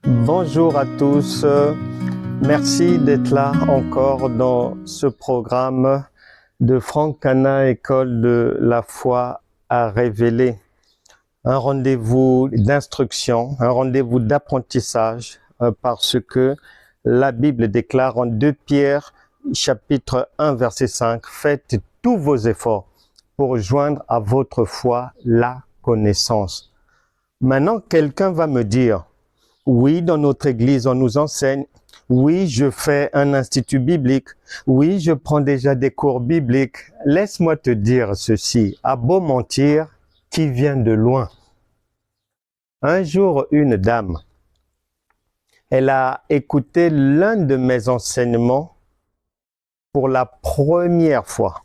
Bonjour à tous, merci d'être là encore dans ce programme de Franck Cana, École de la foi à révéler. Un rendez-vous d'instruction, un rendez-vous d'apprentissage parce que la Bible déclare en 2 Pierre chapitre 1 verset 5, faites tous vos efforts pour joindre à votre foi la connaissance. Maintenant, quelqu'un va me dire, oui, dans notre église, on nous enseigne. Oui, je fais un institut biblique. Oui, je prends déjà des cours bibliques. Laisse-moi te dire ceci. À beau mentir, qui vient de loin. Un jour, une dame, elle a écouté l'un de mes enseignements pour la première fois.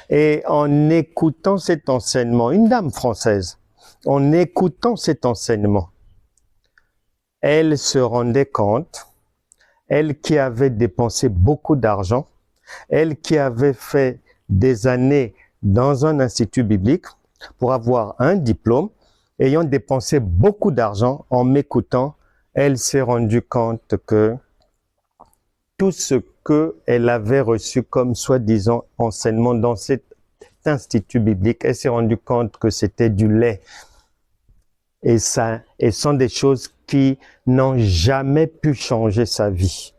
Et en écoutant cet enseignement, une dame française, en écoutant cet enseignement, elle se rendait compte, elle qui avait dépensé beaucoup d'argent, elle qui avait fait des années dans un institut biblique pour avoir un diplôme, ayant dépensé beaucoup d'argent en m'écoutant, elle s'est rendue compte que tout ce qu'elle avait reçu comme soi-disant enseignement dans cet institut biblique, elle s'est rendue compte que c'était du lait. Et ça, et sont des choses qui n'ont jamais pu changer sa vie.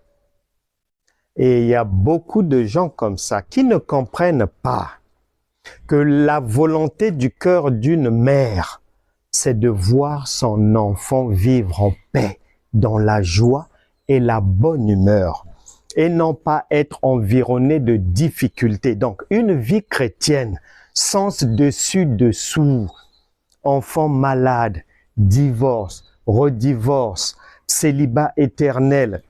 Et il y a beaucoup de gens comme ça qui ne comprennent pas que la volonté du cœur d'une mère, c'est de voir son enfant vivre en paix, dans la joie et la bonne humeur, et non pas être environné de difficultés. Donc, une vie chrétienne, sens dessus-dessous, enfant malade, divorce, redivorce, célibat éternel,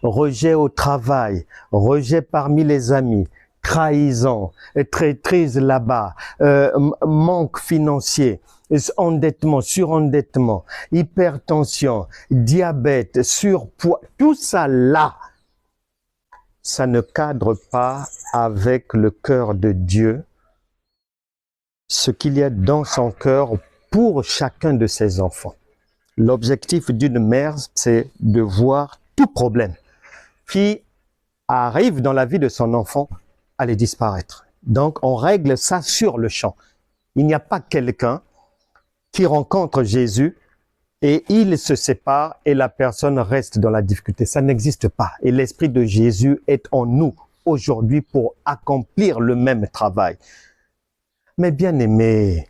rejet au travail, rejet parmi les amis, trahison, traîtrise là-bas, manque financier, endettement, surendettement, hypertension, diabète, surpoids, tout ça là, ça ne cadre pas avec le cœur de Dieu, ce qu'il y a dans son cœur pour chacun de ses enfants. L'objectif d'une mère, c'est de voir tout problème qui arrive dans la vie de son enfant à les disparaître. Donc, on règle ça sur le champ. Il n'y a pas quelqu'un qui rencontre Jésus et il se sépare et la personne reste dans la difficulté. Ça n'existe pas. Et l'Esprit de Jésus est en nous aujourd'hui pour accomplir le même travail. Mais bien aimés,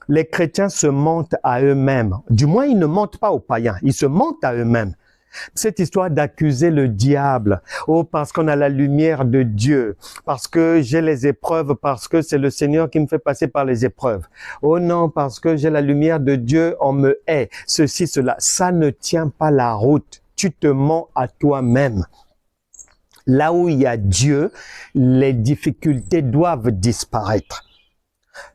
les chrétiens se mentent à eux-mêmes. Du moins, ils ne mentent pas aux païens, ils se mentent à eux-mêmes. Cette histoire d'accuser le diable, oh parce qu'on a la lumière de Dieu, parce que j'ai les épreuves, parce que c'est le Seigneur qui me fait passer par les épreuves. Oh non, parce que j'ai la lumière de Dieu, on me hait, ceci, cela. Ça ne tient pas la route. Tu te mens à toi-même. Là où il y a Dieu, les difficultés doivent disparaître.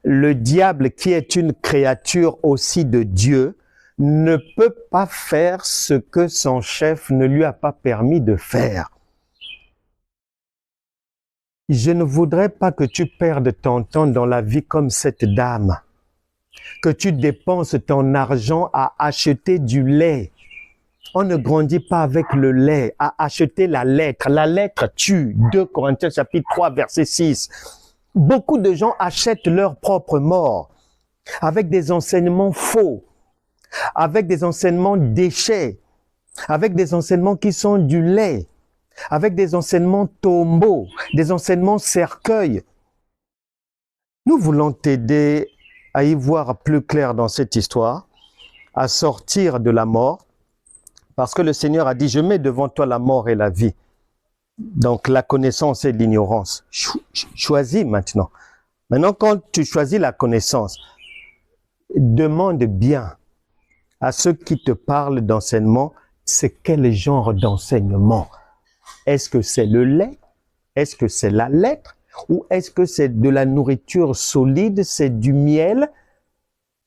Le diable, qui est une créature aussi de Dieu, ne peut pas faire ce que son chef ne lui a pas permis de faire. Je ne voudrais pas que tu perdes ton temps dans la vie comme cette dame, que tu dépenses ton argent à acheter du lait. On ne grandit pas avec le lait, à acheter la lettre. La lettre tue. 2 Corinthiens chapitre 3 verset 6. Beaucoup de gens achètent leur propre mort avec des enseignements faux, avec des enseignements déchets, avec des enseignements qui sont du lait, avec des enseignements tombeaux, des enseignements cercueils. Nous voulons t'aider à y voir plus clair dans cette histoire, à sortir de la mort, parce que le Seigneur a dit, je mets devant toi la mort et la vie. Donc, la connaissance et l'ignorance. Choisis maintenant. Maintenant, quand tu choisis la connaissance, demande bien à ceux qui te parlent d'enseignement, c'est quel genre d'enseignement? Est-ce que c'est le lait? Est-ce que c'est la lettre? Ou est-ce que c'est de la nourriture solide? C'est du miel?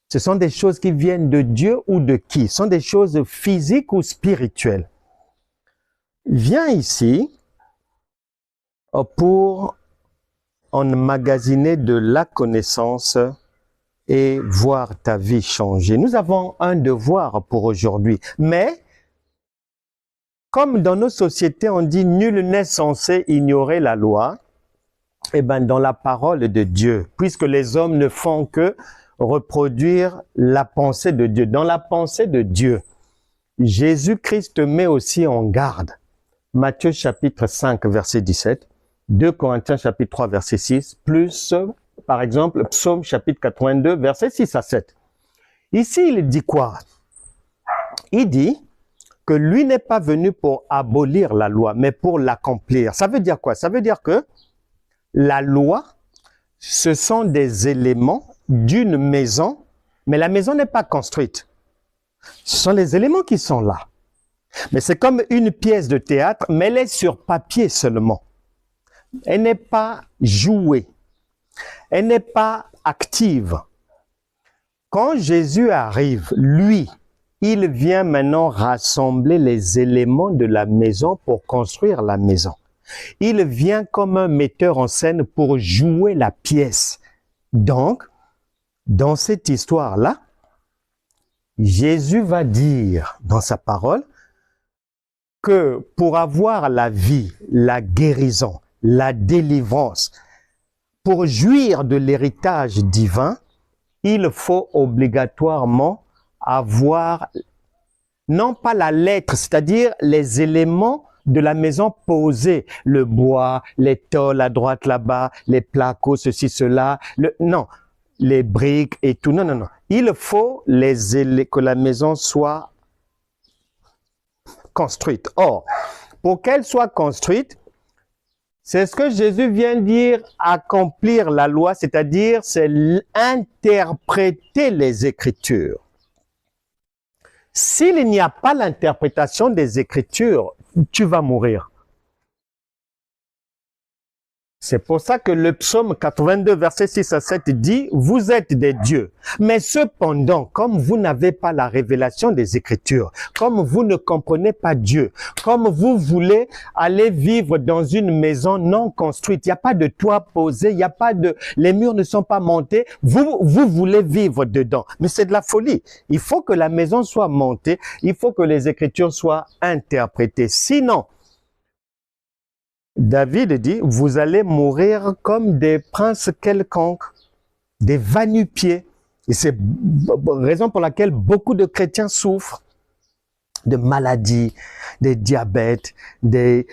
Ce sont des choses qui viennent de Dieu ou de qui? Ce sont des choses physiques ou spirituelles? Viens ici pour emmagasiner de la connaissance et voir ta vie changer. Nous avons un devoir pour aujourd'hui, mais comme dans nos sociétés, on dit nul n'est censé ignorer la loi, eh bien, dans la parole de Dieu, puisque les hommes ne font que reproduire la pensée de Dieu. Dans la pensée de Dieu, Jésus-Christ met aussi en garde. Matthieu chapitre 5, verset 17, 2 Corinthiens chapitre 3, verset 6, plus, par exemple, Psaume chapitre 82, verset 6 à 7. Ici, il dit quoi? Il dit que lui n'est pas venu pour abolir la loi, mais pour l'accomplir. Ça veut dire quoi? Ça veut dire que la loi, ce sont des éléments d'une maison, mais la maison n'est pas construite. Ce sont les éléments qui sont là. Mais c'est comme une pièce de théâtre, mais elle est sur papier seulement. Elle n'est pas jouée. Elle n'est pas active. Quand Jésus arrive, lui, il vient maintenant rassembler les éléments de la maison pour construire la maison. Il vient comme un metteur en scène pour jouer la pièce. Donc, dans cette histoire-là, Jésus va dire dans sa parole que pour avoir la vie, la guérison, la délivrance, pour jouir de l'héritage divin, il faut obligatoirement avoir, non pas la lettre, c'est-à-dire les éléments de la maison posés, le bois, les tôles à droite là-bas, les placos, ceci, cela, non, les briques et tout, non, non, non. Il faut que la maison soit construite. Or, pour qu'elle soit construite, c'est ce que Jésus vient dire, accomplir la loi, c'est-à-dire c'est interpréter les Écritures. S'il n'y a pas l'interprétation des Écritures, tu vas mourir. C'est pour ça que le psaume 82, verset 6 à 7 dit « Vous êtes des dieux, mais cependant, comme vous n'avez pas la révélation des Écritures, comme vous ne comprenez pas Dieu, comme vous voulez aller vivre dans une maison non construite, il n'y a pas de toit posé, il n'y a pas de, les murs ne sont pas montés, vous voulez vivre dedans. Mais c'est de la folie. Il faut que la maison soit montée, il faut que les Écritures soient interprétées. Sinon, David dit, vous allez mourir comme des princes quelconques, des va-nu-pieds. Et c'est raison pour laquelle beaucoup de chrétiens souffrent de maladies, des diabètes, de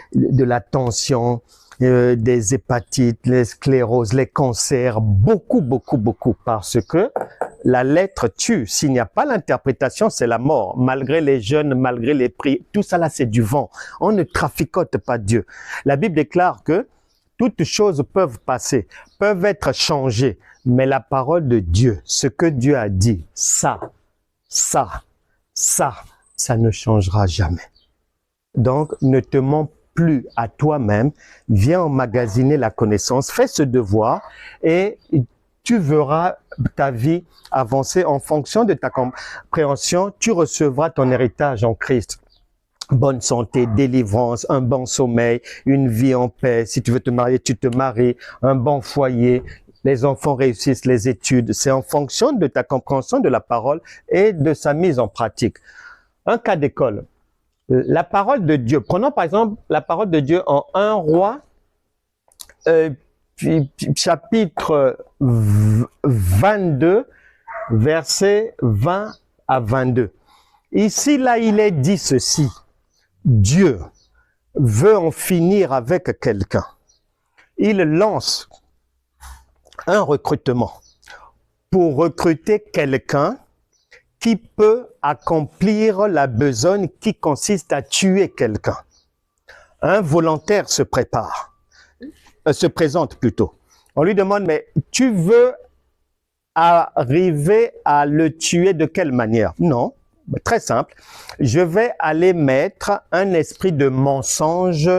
la tension, des hépatites, les scléroses, les cancers, beaucoup, parce que la lettre tue. S'il n'y a pas l'interprétation, c'est la mort. Malgré les jeûnes, malgré les prix, tout ça là, c'est du vent. On ne traficote pas Dieu. La Bible déclare que toutes choses peuvent passer, peuvent être changées, mais la parole de Dieu, ce que Dieu a dit, ça ne changera jamais. Donc, ne te mens plus à toi-même, viens emmagasiner la connaissance, fais ce devoir et tu verras ta vie avancer en fonction de ta compréhension. Tu recevras ton héritage en Christ. Bonne santé, délivrance, un bon sommeil, une vie en paix. Si tu veux te marier, tu te maries, un bon foyer. Les enfants réussissent les études. C'est en fonction de ta compréhension de la parole et de sa mise en pratique. Un cas d'école. La parole de Dieu. Prenons par exemple la parole de Dieu en 1 Roi, chapitre 22, versets 20 à 22. Ici, là, il est dit ceci. Dieu veut en finir avec quelqu'un. Il lance un recrutement pour recruter quelqu'un qui peut accomplir la besogne qui consiste à tuer quelqu'un. Un volontaire se présente plutôt. On lui demande, mais tu veux arriver à le tuer de quelle manière? Non, très simple. Je vais aller mettre un esprit de mensonge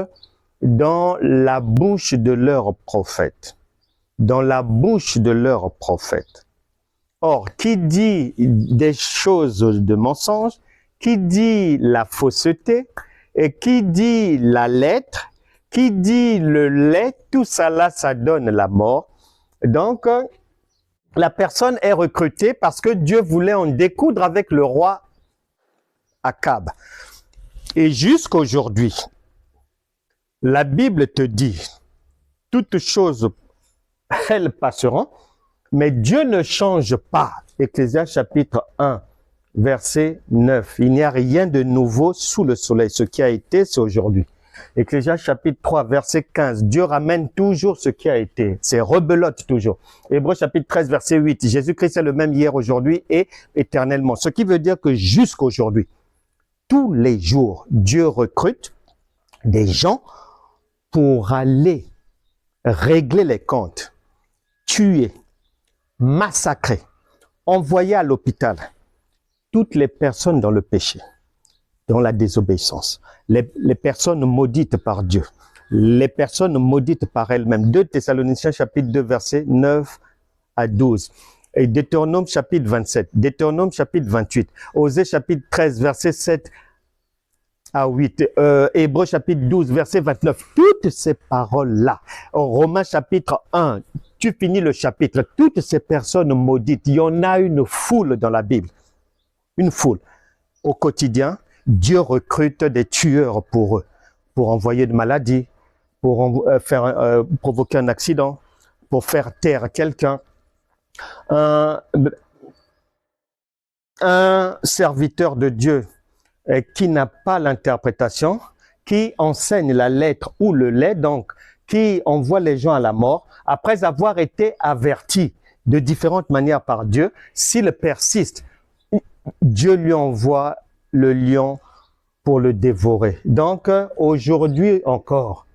dans la bouche de leur prophète. Dans la bouche de leur prophète. Or, qui dit des choses de mensonge, qui dit la fausseté, et qui dit la lettre, qui dit le lait, tout ça là, ça donne la mort. Donc, La personne est recrutée parce que Dieu voulait en découdre avec le roi Akab. Et jusqu'aujourd'hui, la Bible te dit, toutes choses, elles passeront, mais Dieu ne change pas. Ecclésiaste chapitre 1, verset 9. Il n'y a rien de nouveau sous le soleil. Ce qui a été, c'est aujourd'hui. Ecclésiaste chapitre 3, verset 15. Dieu ramène toujours ce qui a été. C'est rebelote toujours. Hébreux chapitre 13, verset 8. Jésus-Christ est le même hier, aujourd'hui et éternellement. Ce qui veut dire que jusqu'aujourd'hui, tous les jours, Dieu recrute des gens pour aller régler les comptes, tuer, massacrer, envoyer à l'hôpital toutes les personnes dans le péché, dans la désobéissance, les personnes maudites par Dieu, les personnes maudites par elles-mêmes. 2 Thessaloniciens chapitre 2, versets 9 à 12. Et Deutéronome chapitre 27, Deutéronome chapitre 28, Osée chapitre 13, verset 7 à 8, Hébreux chapitre 12, verset 29. Toutes ces paroles-là, Romains chapitre 1, tu finis le chapitre, toutes ces personnes maudites, il y en a une foule dans la Bible. Une foule. Au quotidien, Dieu recrute des tueurs pour eux, pour envoyer de maladies, pour provoquer un accident, pour faire taire quelqu'un. Un serviteur de Dieu qui n'a pas l'interprétation, qui enseigne la lettre ou le lait, donc qui envoie les gens à la mort, après avoir été averti de différentes manières par Dieu, s'il persiste, Dieu lui envoie le lion pour le dévorer. Donc, aujourd'hui encore,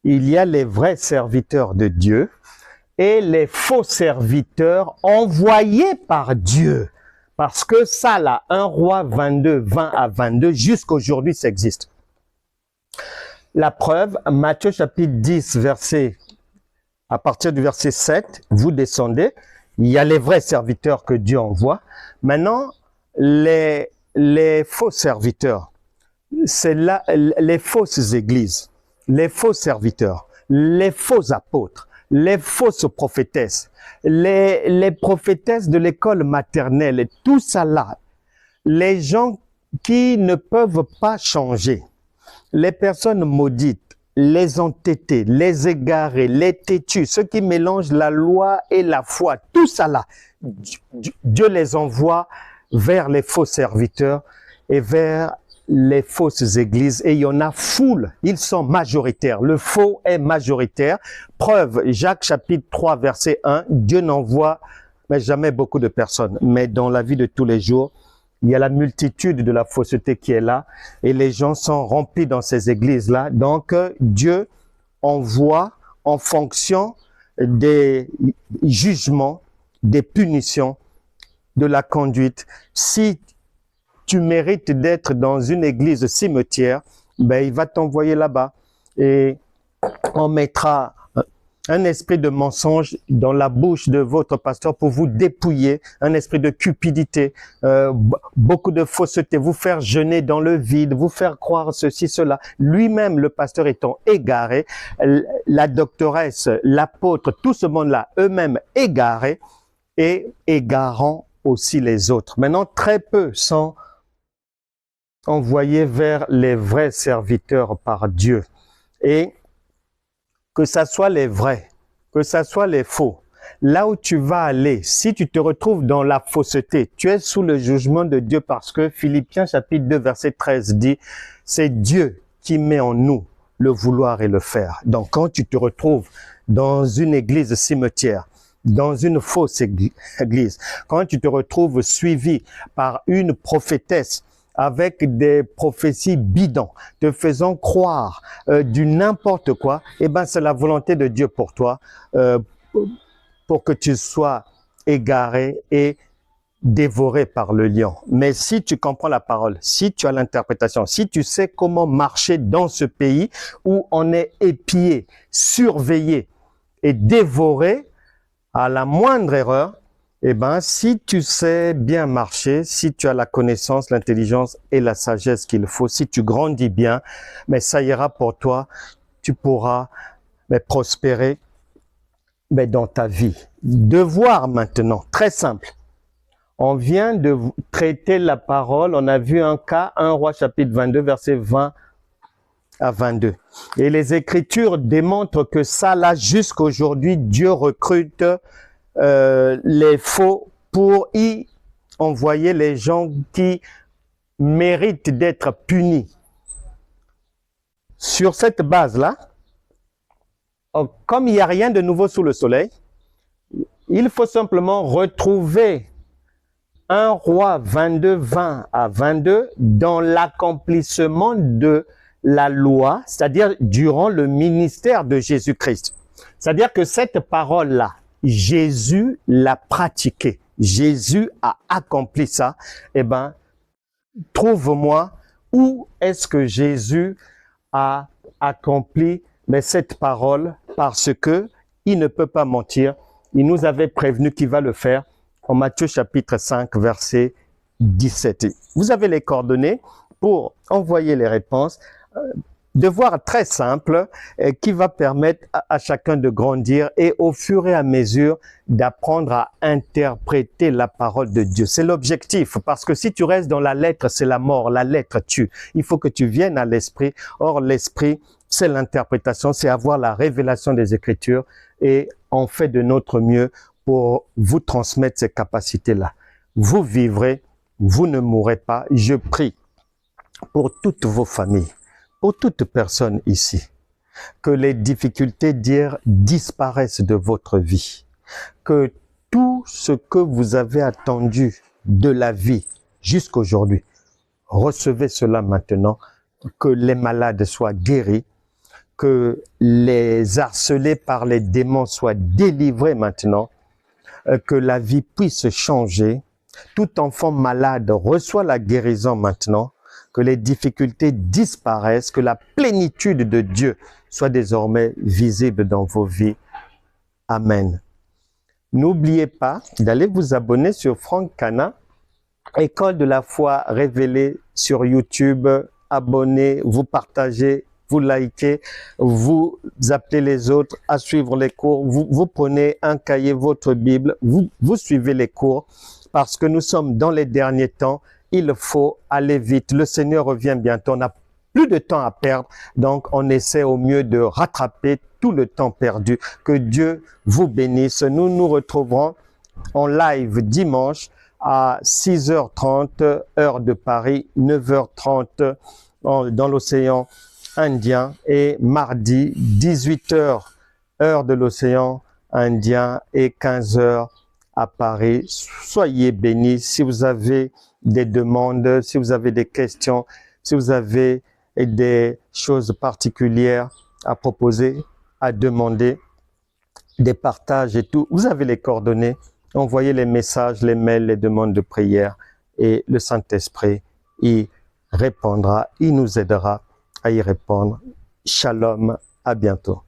il y a les vrais serviteurs de Dieu et les faux serviteurs envoyés par Dieu. Parce que ça, là, 1 Roi 22, 20 à 22, jusqu'aujourd'hui, ça existe. La preuve, Matthieu chapitre 10, à partir du verset 7, vous descendez, il y a les vrais serviteurs que Dieu envoie. Maintenant, les faux serviteurs, c'est là les fausses églises, les faux serviteurs, les faux apôtres, les fausses prophétesses, les prophétesses de l'école maternelle, tout ça là, les gens qui ne peuvent pas changer, les personnes maudites, les entêtés, les égarés, les têtus, ceux qui mélangent la loi et la foi, tout ça là, Dieu les envoie vers les faux serviteurs et vers les fausses églises, et il y en a foule, ils sont majoritaires, le faux est majoritaire. Preuve, Jacques chapitre 3 verset 1, Dieu n'envoie jamais beaucoup de personnes, mais dans la vie de tous les jours, il y a la multitude de la fausseté qui est là, et les gens sont remplis dans ces églises-là. Donc, Dieu envoie en fonction des jugements, des punitions, de la conduite. Si tu mérites d'être dans une église cimetière, ben, il va t'envoyer là-bas et on mettra un esprit de mensonge dans la bouche de votre pasteur pour vous dépouiller, un esprit de cupidité, beaucoup de fausseté, vous faire jeûner dans le vide, vous faire croire ceci, cela. Lui-même, le pasteur étant égaré, la doctoresse, l'apôtre, tout ce monde-là, eux-mêmes égarés et égarant aussi les autres. Maintenant, très peu sont envoyés vers les vrais serviteurs par Dieu. Et que ça soit les vrais, que ça soit les faux, là où tu vas aller, si tu te retrouves dans la fausseté, tu es sous le jugement de Dieu parce que Philippiens chapitre 2 verset 13 dit, c'est Dieu qui met en nous le vouloir et le faire. Donc quand tu te retrouves dans une église cimetière, dans une fausse église, quand tu te retrouves suivi par une prophétesse avec des prophéties bidons, te faisant croire du n'importe quoi, eh ben c'est la volonté de Dieu pour toi, pour que tu sois égaré et dévoré par le lion. Mais si tu comprends la parole, si tu as l'interprétation, si tu sais comment marcher dans ce pays où on est épié, surveillé et dévoré, à la moindre erreur, eh ben, si tu sais bien marcher, si tu as la connaissance, l'intelligence et la sagesse qu'il faut, si tu grandis bien, mais ça ira pour toi, tu pourras prospérer mais dans ta vie. Devoir maintenant, très simple. On vient de traiter la parole, on a vu un cas, 1 Roi chapitre 22, verset 20 à 22. Et les Écritures démontrent que ça, là, jusqu'aujourd'hui, Dieu recrute les faux pour y envoyer les gens qui méritent d'être punis. Sur cette base-là, comme il n'y a rien de nouveau sous le soleil, il faut simplement retrouver 1 Roi 22, 20 à 22 dans l'accomplissement de la loi, c'est-à-dire durant le ministère de Jésus-Christ. C'est-à-dire que cette parole-là, Jésus l'a pratiquée. Jésus a accompli ça. Eh bien, trouve-moi où est-ce que Jésus a accompli cette parole, parce que il ne peut pas mentir. Il nous avait prévenu qu'il va le faire en Matthieu chapitre 5, verset 17. Vous avez les coordonnées pour envoyer les réponses. Devoir très simple qui va permettre à chacun de grandir et au fur et à mesure d'apprendre à interpréter la parole de Dieu. C'est l'objectif, parce que si tu restes dans la lettre, c'est la mort. La lettre tue. Il faut que tu viennes à l'esprit. Or, l'esprit, c'est l'interprétation, c'est avoir la révélation des Écritures, et on fait de notre mieux pour vous transmettre ces capacités-là. Vous vivrez, vous ne mourrez pas. Je prie pour toutes vos familles, pour toute personne ici, que les difficultés disparaissent de votre vie, que tout ce que vous avez attendu de la vie jusqu'aujourd'hui, recevez cela maintenant, que les malades soient guéris, que les harcelés par les démons soient délivrés maintenant, que la vie puisse changer. Tout enfant malade reçoit la guérison maintenant, que les difficultés disparaissent, que la plénitude de Dieu soit désormais visible dans vos vies. Amen. N'oubliez pas d'aller vous abonner sur Franck Cana, École de la foi révélée sur YouTube. Abonnez, vous partagez, vous likez, vous appelez les autres à suivre les cours. Vous prenez un cahier, votre Bible, vous suivez les cours, parce que nous sommes dans les derniers temps. Il faut aller vite. Le Seigneur revient bientôt. On n'a plus de temps à perdre. Donc, on essaie au mieux de rattraper tout le temps perdu. Que Dieu vous bénisse. Nous nous retrouverons en live dimanche à 6h30, heure de Paris, 9h30 dans l'océan Indien, et mardi, 18h, heure de l'océan Indien, et 15h à Paris. Soyez bénis. Si vous avez des demandes, si vous avez des questions, si vous avez des choses particulières à proposer, à demander, des partages et tout, vous avez les coordonnées. Envoyez les messages, les mails, les demandes de prière, et le Saint-Esprit y répondra, il nous aidera à y répondre. Shalom, à bientôt.